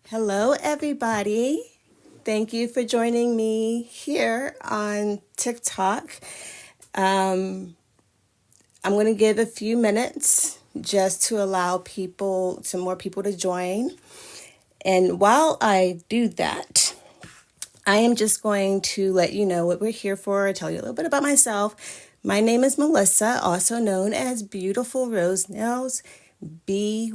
Hello, everybody. Thank you for joining me here on TikTok. I'm going to give a few minutes just to allow some more people to join. And while I do that, I am just going to let you know what we're here for, tell you a little bit about myself. My name is Melissa, also known as Beautiful Rose Nails, BYOUTFUL,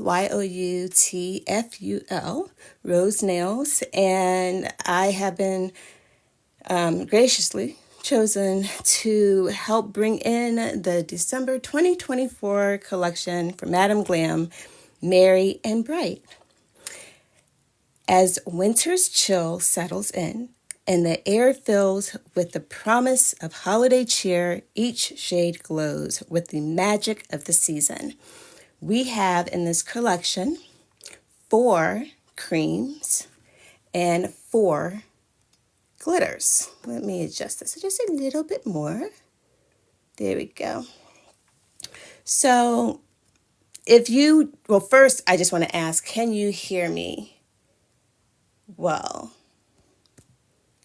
Rose Nails, and I have been graciously chosen to help bring in the December 2024 collection for Madam Glam, Merry and Bright. As winter's chill settles in and the air fills with the promise of holiday cheer, each shade glows with the magic of the season. We have in this collection 4 creams and 4 glitters. Let me adjust this just a little bit more. There we go. So first I just want to ask, can you hear me well?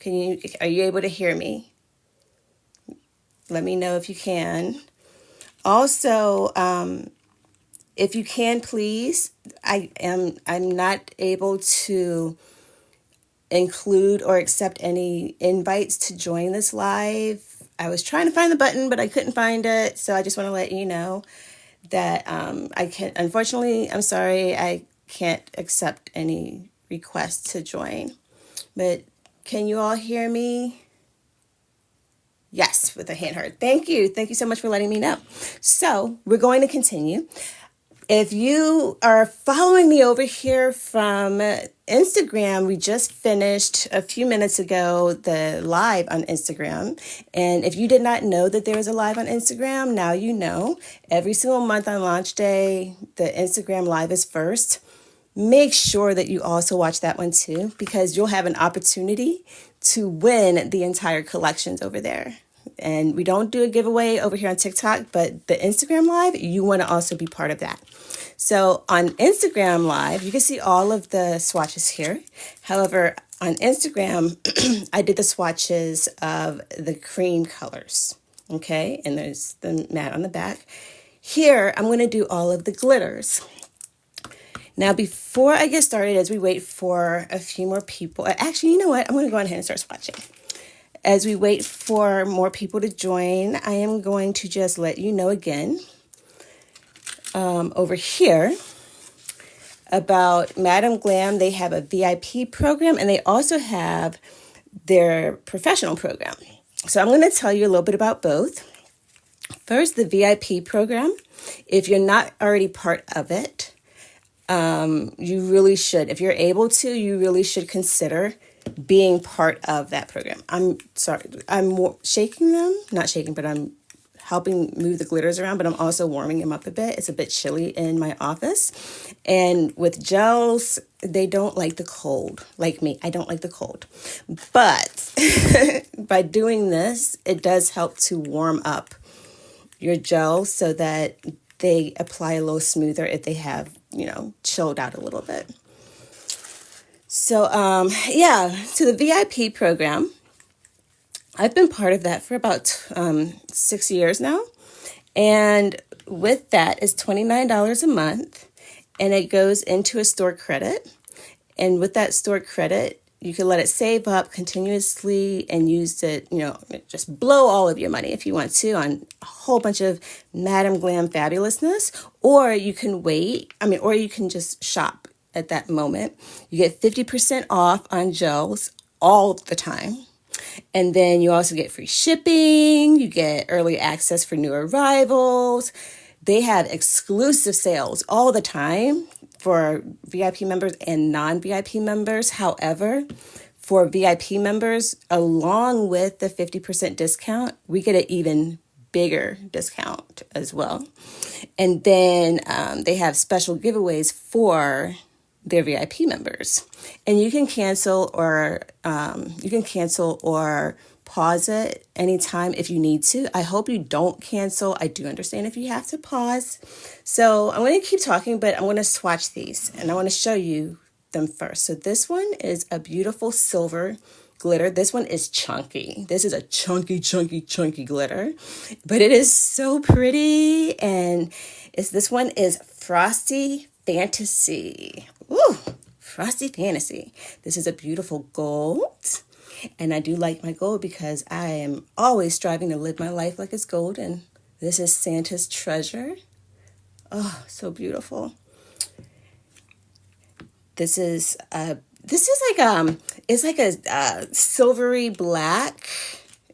Are you able to hear me? Let me know if you can. Also, if you can, please, I'm not able to include or accept any invites to join this live. I was trying to find the button, but I couldn't find it. So I just want to let you know that unfortunately, I'm sorry, I can't accept any requests to join. But can you all hear me? Yes, with a hand heard. Thank you. Thank you so much for letting me know. So we're going to continue. If you are following me over here from Instagram, we just finished a few minutes ago the live on Instagram. And if you did not know that there was a live on Instagram, now you know. Every single month on launch day, the Instagram live is first. Make sure that you also watch that one too, because you'll have an opportunity to win the entire collections over there. And we don't do a giveaway over here on TikTok, but the Instagram live, you want to also be part of that. So on Instagram live, you can see all of the swatches here. However, on Instagram, I did the swatches of the cream colors. Okay, and there's the matte on the back. Here, I'm going to do all of the glitters. Now, before I get started, as we wait for a few more people, actually, you know what? I'm going to go ahead and start swatching. As we wait for more people to join, I am going to just let you know again over here about Madam Glam. They have a VIP program and they also have their professional program. So I'm going to tell you a little bit about both. First, the VIP program. If you're not already part of it, you really should. If you're able to, you really should consider being part of that program. I'm sorry, I'm shaking them, not shaking, but I'm helping move the glitters around, but I'm also warming them up a bit. It's a bit chilly in my office. And with gels, they don't like the cold. Like me, I don't like the cold. But by doing this, it does help to warm up your gels so that they apply a little smoother if they have, chilled out a little bit. So, so the VIP program, I've been part of that for about 6 years now. And with that is $29 a month, and it goes into a store credit. And with that store credit, you can let it save up continuously and use it, just blow all of your money if you want to on a whole bunch of Madam Glam fabulousness. Or you can or you can just shop at that moment. You get 50% off on gels all the time. And then you also get free shipping. You get early access for new arrivals. They have exclusive sales all the time for VIP members and non-VIP members. However, for VIP members, along with the 50% discount, we get an even bigger discount as well. And then they have special giveaways for their VIP members, and you can cancel or pause it anytime if you need to. I hope you don't cancel. I do understand if you have to pause. So I'm going to keep talking, but I'm going to swatch these and I want to show you them first. So this one is a beautiful silver glitter. This one is chunky. This is a chunky, chunky, chunky glitter, but it is so pretty. And this one is Frosty Fantasy. Ooh, Frosty Fantasy. This is a beautiful gold. And I do like my gold because I am always striving to live my life like it's gold. And this is Santa's Treasure. Oh, so beautiful. This is like it's like a silvery black.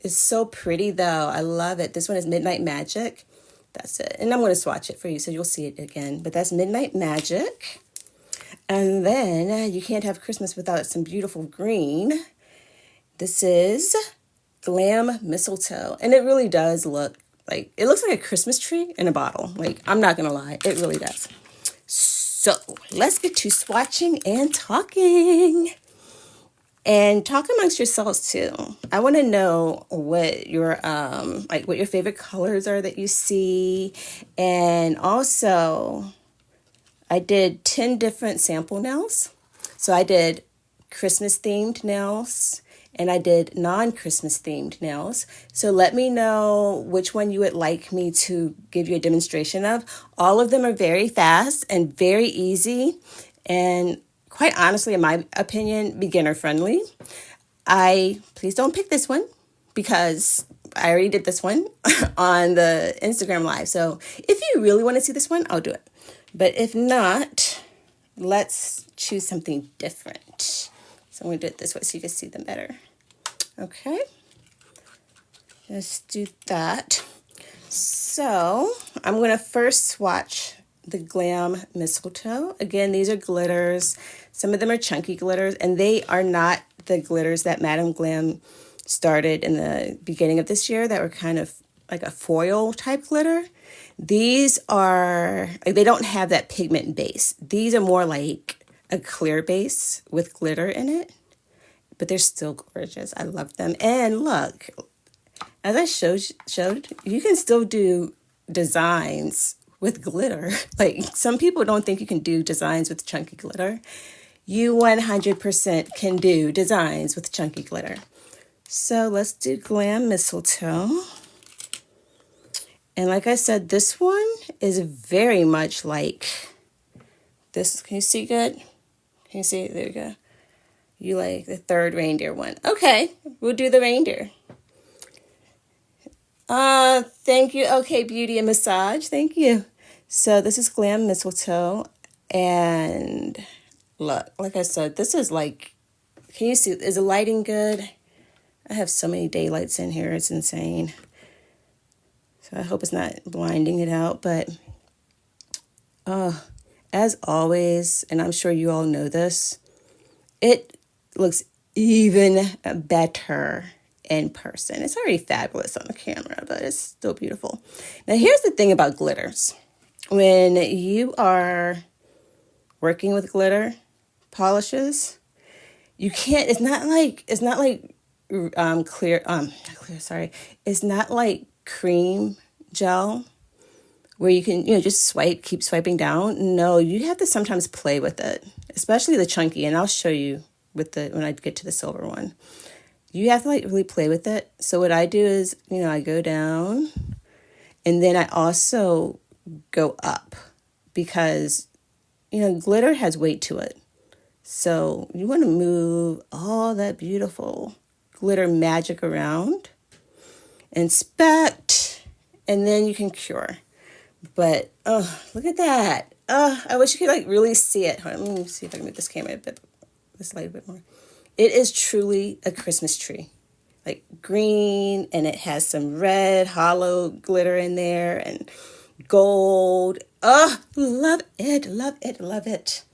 It's so pretty though. I love it. This one is Midnight Magic. That's it. And I'm going to swatch it for you so you'll see it again. But that's Midnight Magic. And then you can't have Christmas without some beautiful green. This is Glam Mistletoe. And it really does look like, it looks like a Christmas tree in a bottle. Like, I'm not going to lie. It really does. So let's get to swatching and talking. And talk amongst yourselves too. I want to know what your what your favorite colors are that you see. And also, I did 10 different sample nails. So I did Christmas themed nails and I did non-Christmas themed nails. So let me know which one you would like me to give you a demonstration of. All of them are very fast and very easy and quite honestly, in my opinion, beginner friendly. Please don't pick this one because I already did this one on the Instagram live. So if you really want to see this one, I'll do it. But if not, let's choose something different. So I'm going to do it this way so you can see them better. Okay. Let's do that. So I'm going to first swatch the Glam Mistletoe. Again, these are glitters. Some of them are chunky glitters, and they are not the glitters that Madam Glam started in the beginning of this year that were kind of like a foil type glitter. These are, they don't have that pigment base. These are more like a clear base with glitter in it, but they're still gorgeous. I love them. And look, as I showed, you can still do designs with glitter. Like, some people don't think you can do designs with chunky glitter. You 100% can do designs with chunky glitter. So let's do Glam Mistletoe. And like I said, this one is very much like this. Can you see good? Can you see? There you go. You like the third reindeer one. Okay, we'll do the reindeer. Thank you. Okay, Beauty and Massage. Thank you. So this is Glam Mistletoe. And look, like I said, this is like, can you see, is the lighting good? I have so many daylights in here. It's insane. So I hope it's not blinding it out. But as always, and I'm sure you all know this, it looks even better in person. It's already fabulous on the camera, but it's still beautiful. Now, here's the thing about glitters. When you are working with glitter polishes, you can't, it's not like it's not like cream gel where you can, just keep swiping down. No, you have to sometimes play with it, especially the chunky. And I'll show you when I get to the silver one. You have to really play with it. So what I do is, I go down and then I also go up because, glitter has weight to it. So you want to move all that beautiful glitter magic around, inspect, and then you can cure. But, look at that. I wish you could really see it. Hold on, let me see if I can move this camera this light a bit more. It is truly a Christmas tree. Like green, and it has some red hollow glitter in there and gold. Oh, love it, love it, love it.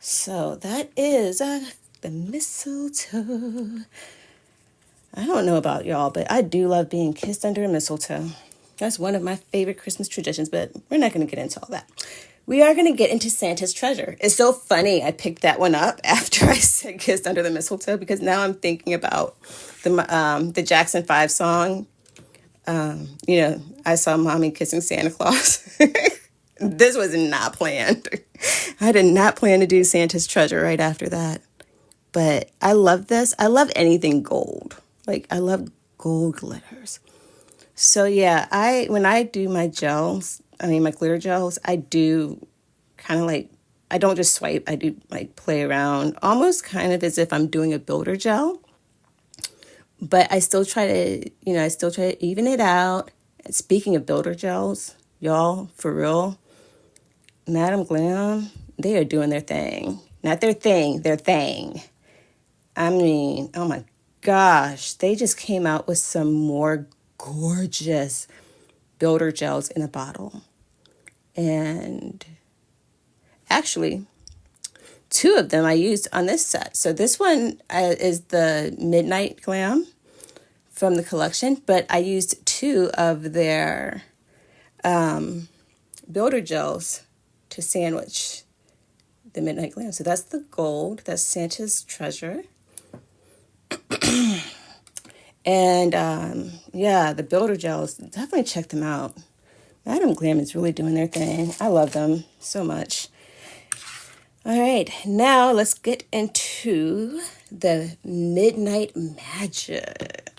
So that is the mistletoe. I don't know about y'all, but I do love being kissed under a mistletoe. That's one of my favorite Christmas traditions, but we're not going to get into all that. We are going to get into Santa's Treasure. It's so funny I picked that one up after I said Kissed Under the Mistletoe because now I'm thinking about the Jackson 5 song. I saw Mommy kissing Santa Claus. This was not planned. I did not plan to do Santa's Treasure right after that. But I love this. I love anything gold. Like, I love gold glitters. So yeah, when I do my gels, my glitter gels, I do kind of like, I don't just swipe. I do like play around, almost kind of as if I'm doing a builder gel. But I still try to, even it out. And speaking of builder gels, y'all, for real, Madam Glam, they are doing their thing. Not their thing, their thing. Oh my gosh, they just came out with some more gorgeous builder gels in a bottle. And actually, 2 of them I used on this set. So this one is the Midnight Glam from the collection, but I used 2 of their builder gels to sandwich the Midnight Glam. So that's the gold, that's Santa's Treasure. And yeah, the builder gels, definitely check them out. Madam Glam is really doing their thing. I love them so much. All right, now let's get into the Midnight Magic.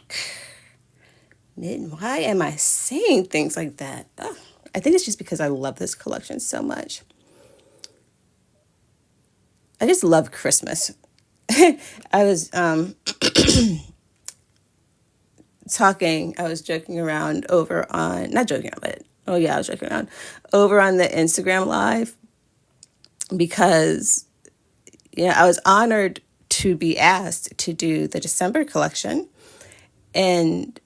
Why am I saying things like that? Oh, I think it's just because I love this collection so much. I just love Christmas. I was I was joking around over on, not joking around, but I was joking around over on the Instagram Live because, I was honored to be asked to do the December collection. And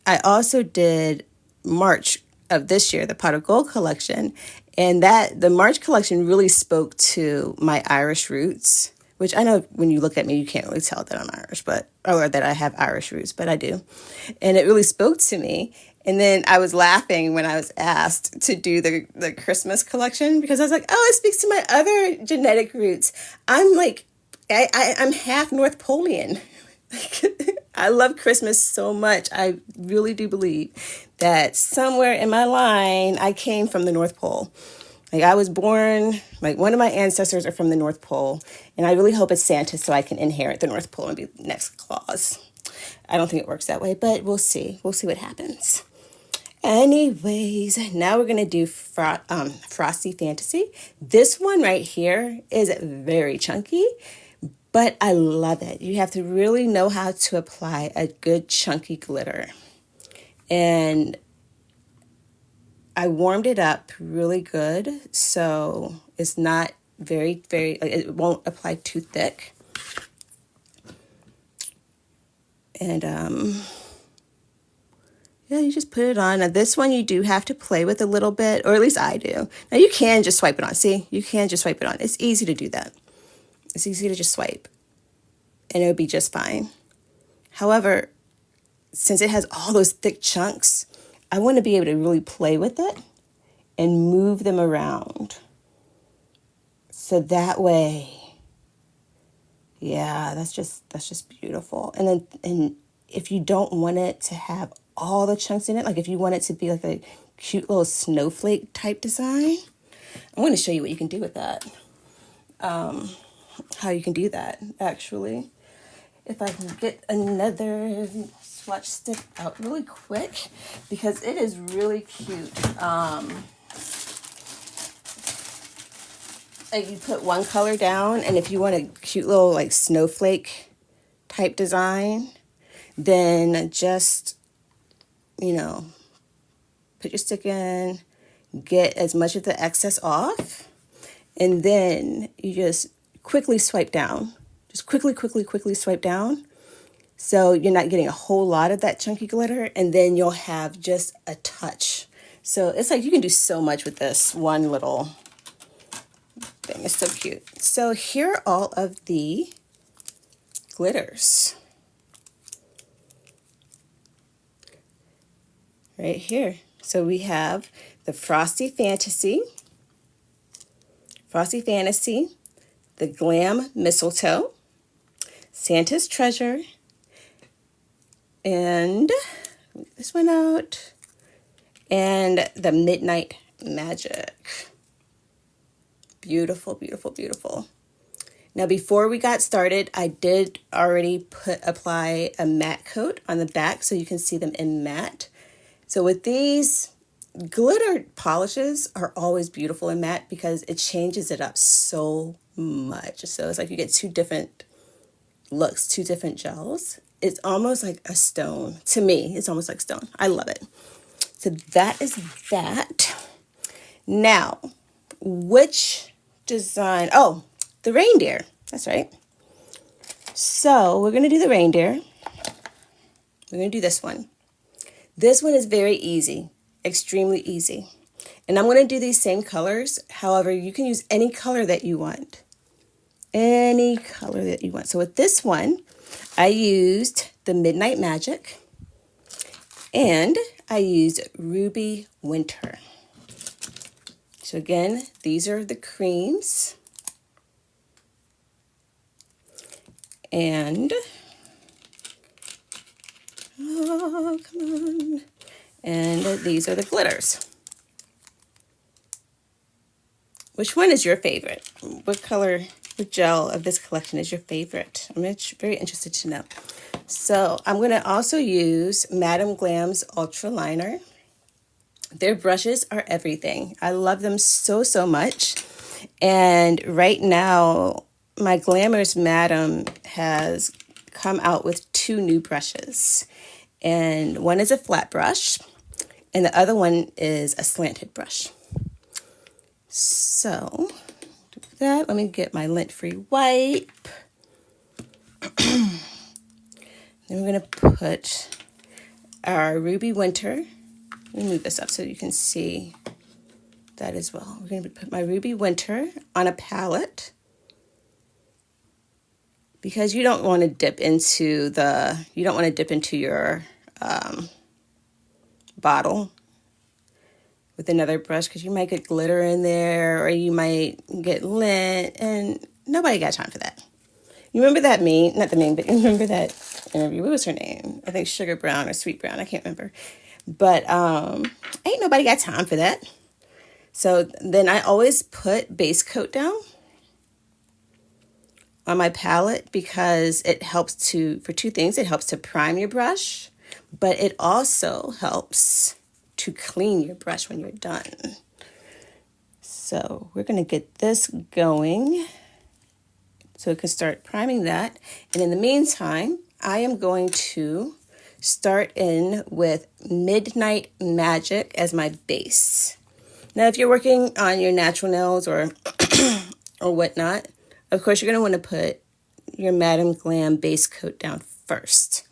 I also did March of this year, the Pot of Gold collection. And the March collection really spoke to my Irish roots, which I know when you look at me, you can't really tell that I'm Irish, or that I have Irish roots, but I do. And it really spoke to me. And then I was laughing when I was asked to do the Christmas collection because I was like, oh, it speaks to my other genetic roots. I'm like, I'm half North Polian. I love Christmas so much. I really do believe that somewhere in my line, I came from the North Pole. Like I was born, like one of my ancestors are from the North Pole, and I really hope it's Santa so I can inherit the North Pole and be next Claus. I don't think it works that way, but we'll see. We'll see what happens. Anyways, now we're going to do Frosty Fantasy. This one right here is very chunky, but I love it. You have to really know how to apply a good chunky glitter. And I warmed it up really good, so it's not very, it won't apply too thick. And yeah, you just put it on. Now this one you do have to play with a little bit, or at least I do. Now you can just swipe it on. See, you can just swipe it on. It's easy to do that. It's easy to just swipe and it'll be just fine. However, since it has all those thick chunks, I want to be able to really play with it and move them around. So that way, yeah, that's just beautiful. And if you don't want it to have all the chunks in it, like if you want it to be like a cute little snowflake type design, I'm going to show you what you can do with that. How you can do that, actually. If I can get another swatch stick out really quick, because it is really cute. Like you put one color down, and if you want a cute little like snowflake type design, then just, put your stick in, get as much of the excess off, and then you just quickly swipe down. Just quickly swipe down. So you're not getting a whole lot of that chunky glitter, and then you'll have just a touch. So it's like you can do so much with this one little thing. It's so cute. So here are all of the glitters. Right here. So we have the Frosty Fantasy, the Glam Mistletoe, Santa's Treasure, and this one out, and the Midnight Magic. Beautiful, beautiful, beautiful. Now, before we got started, I did already apply a matte coat on the back so you can see them in matte. So with these, glitter polishes are always beautiful in matte because it changes it up so much. So it's like you get two different looks, two different gels. It's almost like a stone. To me, it's almost like stone. I love it. So that is that. Now, which design? Oh, the reindeer. That's right. So we're going to do the reindeer. We're going to do this one. This one is very easy, extremely easy. And I'm going to do these same colors. However, you can use any color that you want. Any color that you want. So with this one, I used the Midnight Magic and I used Ruby Winter. So again, these are the creams. And, oh, come on. And these are the glitters. Which one is your favorite? What color, what gel of this collection is your favorite? I'm very interested to know. So I'm going to also use Madam Glam's Ultra Liner. Their brushes are everything. I love them so, so much. And right now, my Glamorous Madam has come out with 2 new brushes. And one is a flat brush, and the other one is a slanted brush. So, do that. Let me get my lint-free wipe. Then we're going to put our Ruby Winter. Let me move this up so you can see that as well. We're going to put my Ruby Winter on a palette because you don't want to dip into your bottle with another brush because you might get glitter in there or you might get lint, and nobody got time for that. You remember that meme? Not the meme, but you remember that interview? What was her name? I think Sugar Brown or Sweet Brown. I can't remember. But ain't nobody got time for that. So then I always put base coat down on my palette because it helps for 2 things. It helps to prime your brush, but it also helps to clean your brush when you're done. So we're going to get this going so we can start priming that. And in the meantime, I am going to start in with Midnight Magic as my base. Now, if you're working on your natural nails or or whatnot, of course, you're going to want to put your Madam Glam base coat down first.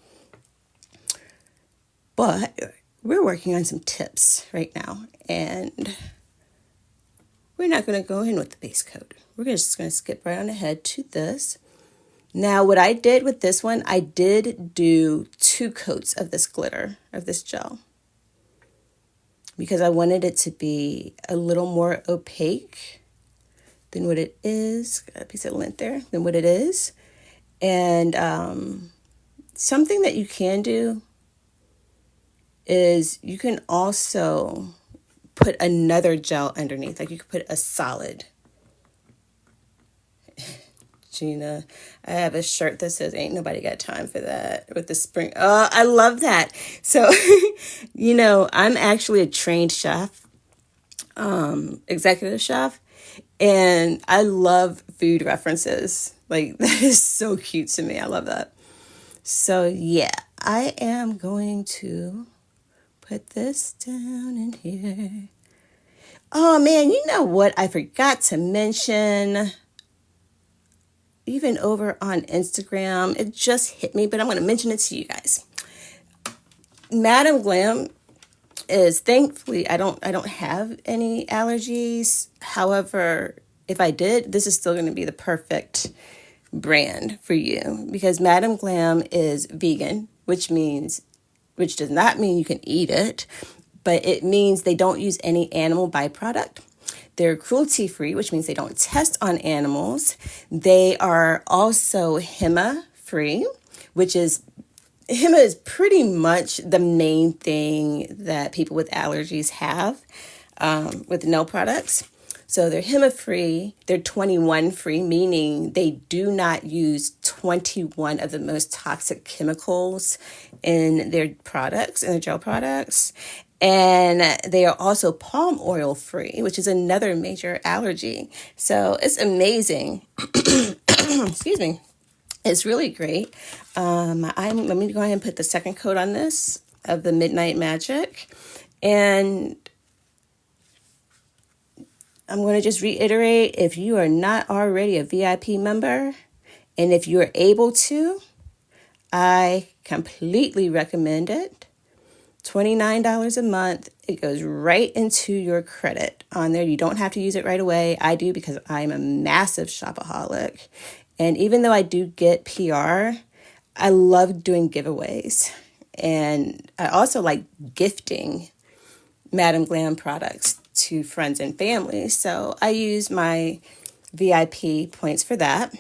But we're working on some tips right now, and we're not going to go in with the base coat. We're just going to skip right on ahead to this. Now, what I did with this one, I did do 2 coats of this glitter, of this gel, because I wanted it to be a little more opaque than what it is. Got a piece of lint there, than what it is. And something that you can do is you can also put another gel underneath. Like you could put a solid. Gina, I have a shirt that says ain't nobody got time for that with the spring. Oh, I love that. So, I'm actually a trained chef, executive chef, and I love food references. Like that is so cute to me. I love that. So yeah, I am going to put this down in here. Oh man, you know what I forgot to mention? Even over on Instagram, it just hit me, but I'm going to mention it to you guys. Madam Glam is, thankfully, I don't have any allergies. However, if I did, this is still going to be the perfect brand for you because Madam Glam is vegan, which does not mean you can eat it, but it means they don't use any animal byproduct. They're cruelty-free, which means they don't test on animals. They are also HEMA-free, which is, HEMA is pretty much the main thing that people with allergies have. with nail products. So they're HEMA free, they're 21 free, meaning they do not use 21 of the most toxic chemicals in their products, in their gel products. And they are also palm oil free, which is another major allergy. So it's amazing. Excuse me. It's really great. Let me go ahead and put the second coat on this of the Midnight Magic. And I'm going to just reiterate, if you are not already a VIP member, and if you are able to, I completely recommend it. $29 a month. It goes right into your credit on there. You don't have to use it right away. I do because I'm a massive shopaholic. And even though I do get PR, I love doing giveaways. And I also like gifting Madam Glam products to friends and family. So I use my VIP points for that.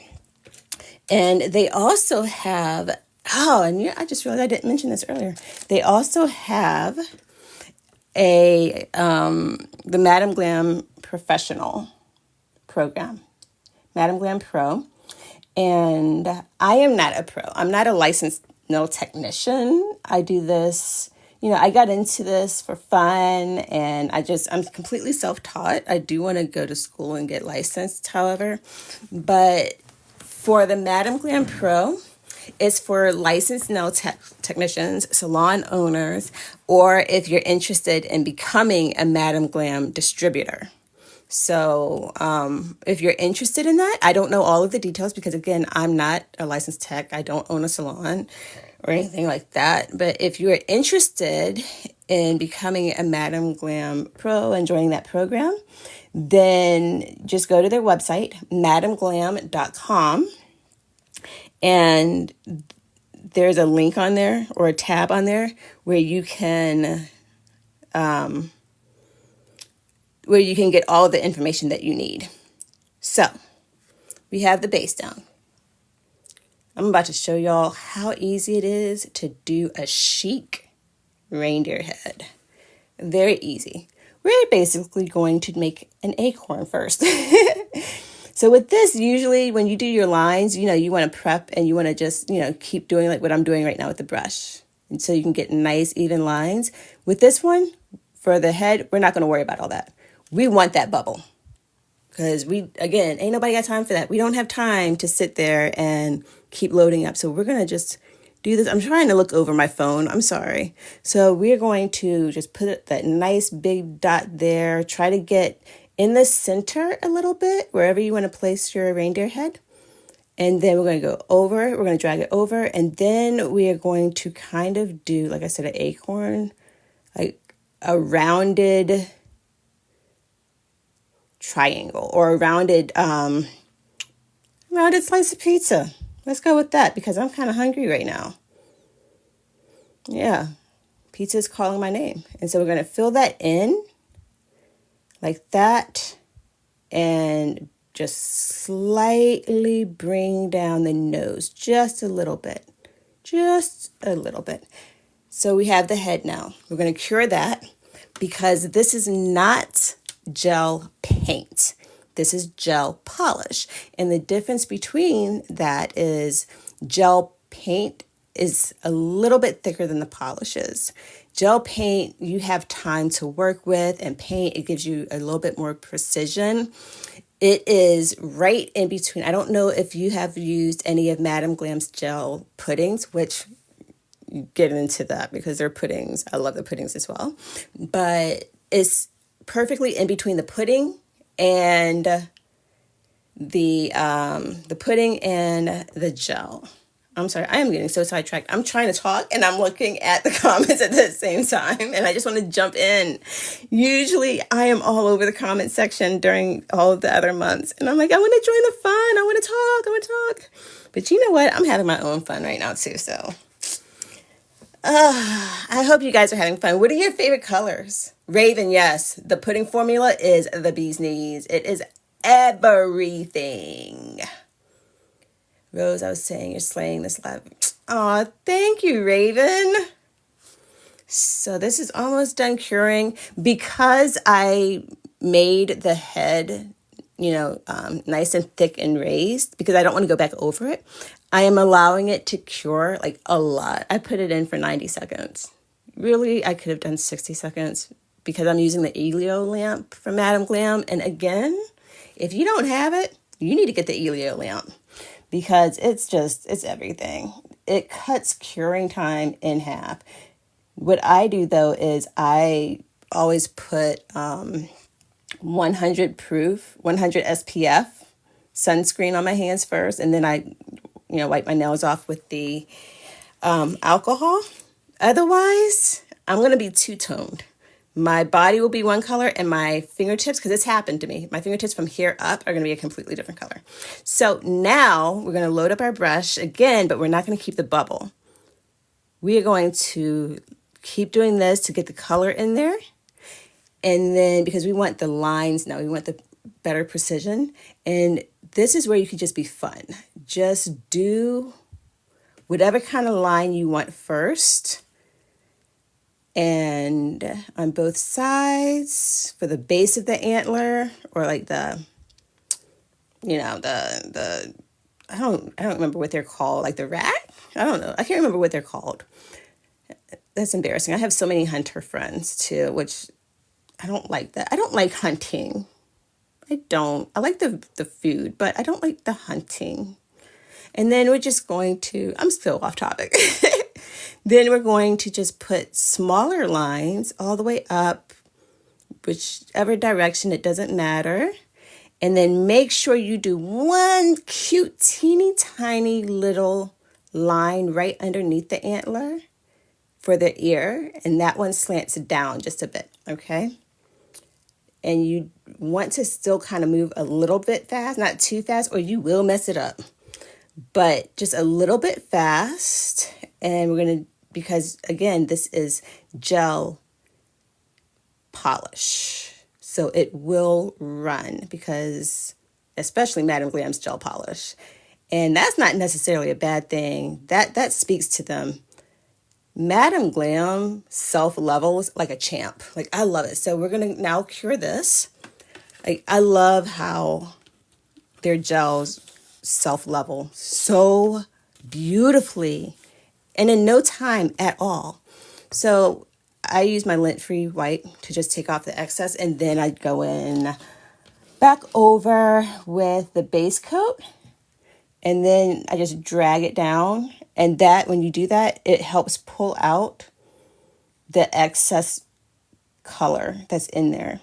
And they also have, I just realized I didn't mention this earlier. They also have the Madam Glam Professional program, Madam Glam Pro. And I am not a pro. I'm not a licensed nail technician. I do this, I got into this for fun, and I'm completely self-taught. I do want to go to school and get licensed, however. But for the Madam Glam Pro, it's for licensed nail technicians, salon owners, or if you're interested in becoming a Madam Glam distributor. So if you're interested in that, I don't know all of the details because, again, I'm not a licensed tech. I don't own a salon or anything like that. But if you're interested in becoming a Madam Glam Pro and joining that program, then just go to their website, madamglam.com. And there's a link on there or a tab on there where you can get all the information that you need. So we have the base down. I'm about to show y'all how easy it is to do a chic reindeer head. Very easy. We're basically going to make an acorn first. So with this, usually when you do your lines, you want to prep and you want to just, keep doing like what I'm doing right now with the brush. And so you can get nice, even lines. With this one, for the head, we're not going to worry about all that. We want that bubble. Because ain't nobody got time for that. We don't have time to sit there and keep loading up. So we're going to just do this. I'm trying to look over my phone. I'm sorry. So we're going to just put that nice big dot there. Try to get in the center a little bit, wherever you want to place your reindeer head. And then we're going to go over, we're going to drag it over, and then we are going to kind of do, like I said, an acorn, like a rounded triangle or a rounded slice of pizza. Let's go with that because I'm kind of hungry right now. Yeah, pizza is calling my name. And so we're going to fill that in like that and just slightly bring down the nose just a little bit. So we have the head now. We're going to cure that because this is not gel paint. This is gel polish. And the difference between that is gel paint is a little bit thicker than the polishes. Gel paint, you have time to work with, and paint, it gives you a little bit more precision. It is right in between. I don't know if you have used any of Madam Glam's gel puddings, which get into that because they're puddings. I love the puddings as well. But it's perfectly in between the pudding and the pudding and the gel. I'm sorry, I am getting so sidetracked. I'm trying to talk and I'm looking at the comments at the same time, and I just want to jump in. Usually I am all over the comment section during all of the other months, and I'm like, I want to join the fun. I want to talk. But you know what? I'm having my own fun right now too, so I hope you guys are having fun. What are your favorite colors? Raven, yes. The pudding formula is the bee's knees. It is everything. Rose, I was saying you're slaying this live. Aw, thank you, Raven. So this is almost done curing. Because I made the head, nice and thick and raised, because I don't want to go back over it, I am allowing it to cure like a lot. I put it in for 90 seconds. Really, I could have done 60 seconds because I'm using the Elio lamp from Madam Glam. And again, if you don't have it, you need to get the Elio lamp because it's everything. It cuts curing time in half. What I do though is I always put 100 proof, 100 SPF sunscreen on my hands first, and then I, wipe my nails off with the alcohol. Otherwise, I'm going to be two-toned. My body will be one color and my fingertips, because it's happened to me, my fingertips from here up are going to be a completely different color. So now we're going to load up our brush again, but we're not going to keep the bubble. We are going to keep doing this to get the color in there. And then because we want the lines now, we want the better precision. And this is where you can just be fun. Just do whatever kind of line you want first. And on both sides for the base of the antler, or like the I don't remember what they're called, like the rat? I don't know. I can't remember what they're called. That's embarrassing. I have so many hunter friends too, which I don't like that. I don't like hunting. I don't. I like the food, but I don't like the hunting. And then we're just going to, I'm still off topic. Then we're going to just put smaller lines all the way up, whichever direction, it doesn't matter. And then make sure you do one cute, teeny tiny little line right underneath the antler for the ear. And that one slants down just a bit, okay? And you want to still kind of move a little bit fast, not too fast, or you will mess it up. But just a little bit fast. And we're going to, because again, this is gel polish. So it will run, because especially Madam Glam's gel polish. And that's not necessarily a bad thing. That speaks to them. Madam Glam self-levels like a champ. Like, I love it. So we're going to now cure this. I love how their gels self-level so beautifully and in no time at all. So I use my lint-free wipe to just take off the excess, and then I go in back over with the base coat, and then I just drag it down. And that, when you do that, it helps pull out the excess color that's in there.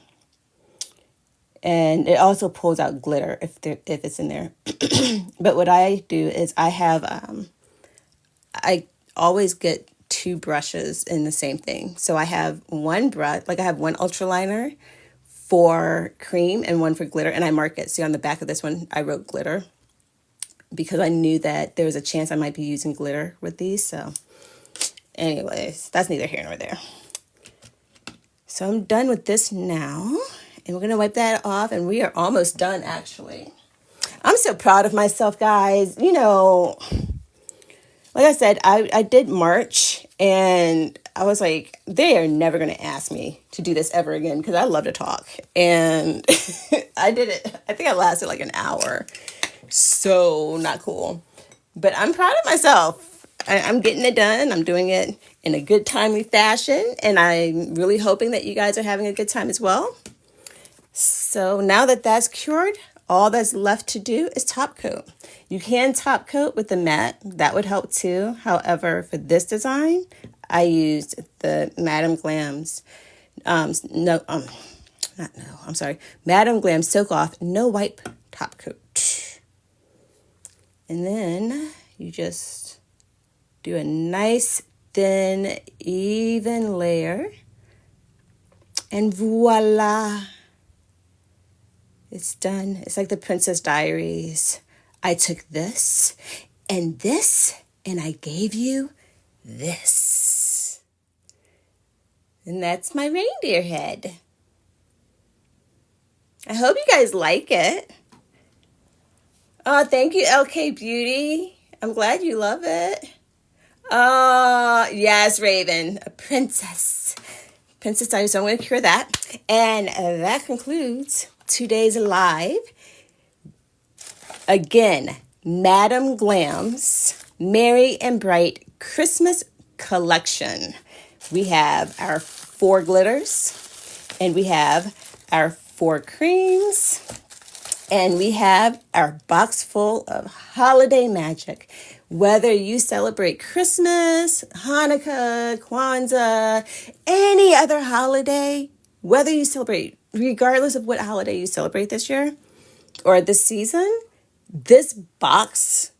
And it also pulls out glitter if it's in there. But what I do is I always get two brushes in the same thing. So I have one brush, like I have one ultraliner for cream and one for glitter, and I mark it. See, on the back of this one, I wrote glitter because I knew that there was a chance I might be using glitter with these. So anyways, that's neither here nor there. So I'm done with this now, and we're going to wipe that off, and we are almost done, actually. I'm so proud of myself, guys. Like I said, I did March, and I was like, they are never going to ask me to do this ever again, because I love to talk. And I did it. I think I lasted like an hour. So not cool. But I'm proud of myself. I'm getting it done. I'm doing it in a good, timely fashion. And I'm really hoping that you guys are having a good time as well. So now that that's cured, all that's left to do is top coat. You can top coat with the matte. That would help too. However, for this design, I used the Madam Glam's, Madam Glam Soak Off No Wipe Top Coat. And then you just do a nice, thin, even layer. And voila. It's done. It's like the Princess Diaries. I took this, and I gave you this. And that's my reindeer head. I hope you guys like it. Oh, thank you, LK Beauty. I'm glad you love it. Oh, yes, Raven, a princess. Princess Diaries. So I'm going to cure that. And that concludes today's live. Again, Madam Glam's Merry and Bright Christmas collection. We have our 4 glitters, and we have our 4 creams, and we have our box full of holiday magic. Whether you celebrate Christmas, Hanukkah, Kwanzaa, any other holiday, whether you celebrate, regardless of what holiday you celebrate this year or this season, this box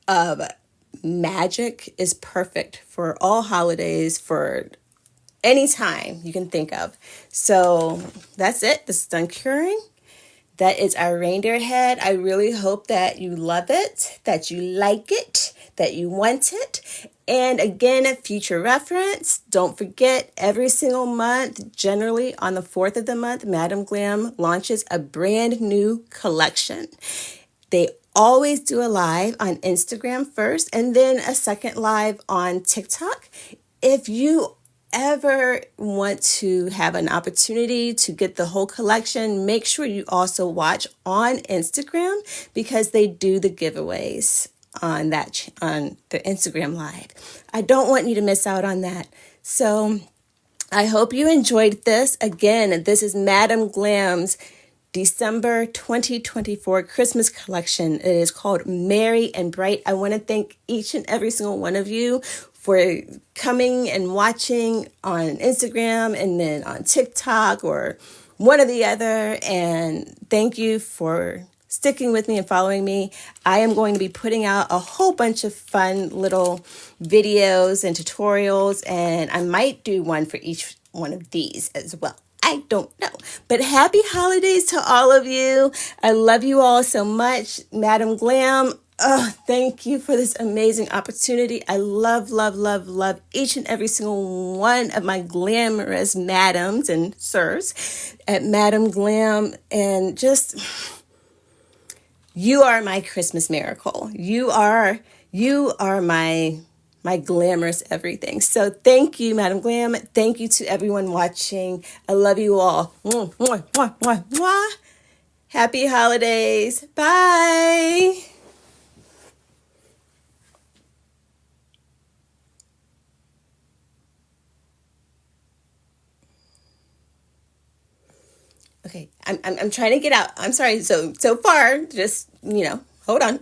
of magic is perfect for all holidays, for any time you can think of. So that's it. This is done curing. That is our reindeer head. I really hope that you love it, that you like it, that you want it. And again, a future reference, don't forget every single month, generally on the 4th of the month, Madam Glam launches a brand new collection. They always do a live on Instagram first and then a second live on TikTok. If you ever want to have an opportunity to get the whole collection, make sure you also watch on Instagram because they do the giveaways on on the Instagram live. I don't want you to miss out on that. So I hope you enjoyed this. Again, this is Madam Glam's December 2024 Christmas collection. It is called Merry and Bright. I want to thank each and every single one of you for coming and watching on Instagram and then on TikTok or one or the other. And thank you for sticking with me and following me. I am going to be putting out a whole bunch of fun little videos and tutorials, and I might do one for each one of these as well. I don't know. But happy holidays to all of you. I love you all so much. Madam Glam, thank you for this amazing opportunity. I love, love, love, love each and every single one of my glamorous madams and sirs at Madam Glam. And just, you are my Christmas miracle. You are my glamorous everything. So thank you, Madam Glam. Thank you to everyone watching. I love you all. Mwah, mwah, mwah, mwah, mwah. Happy holidays. Bye. Okay, I'm trying to get out. I'm sorry. So far, just, hold on.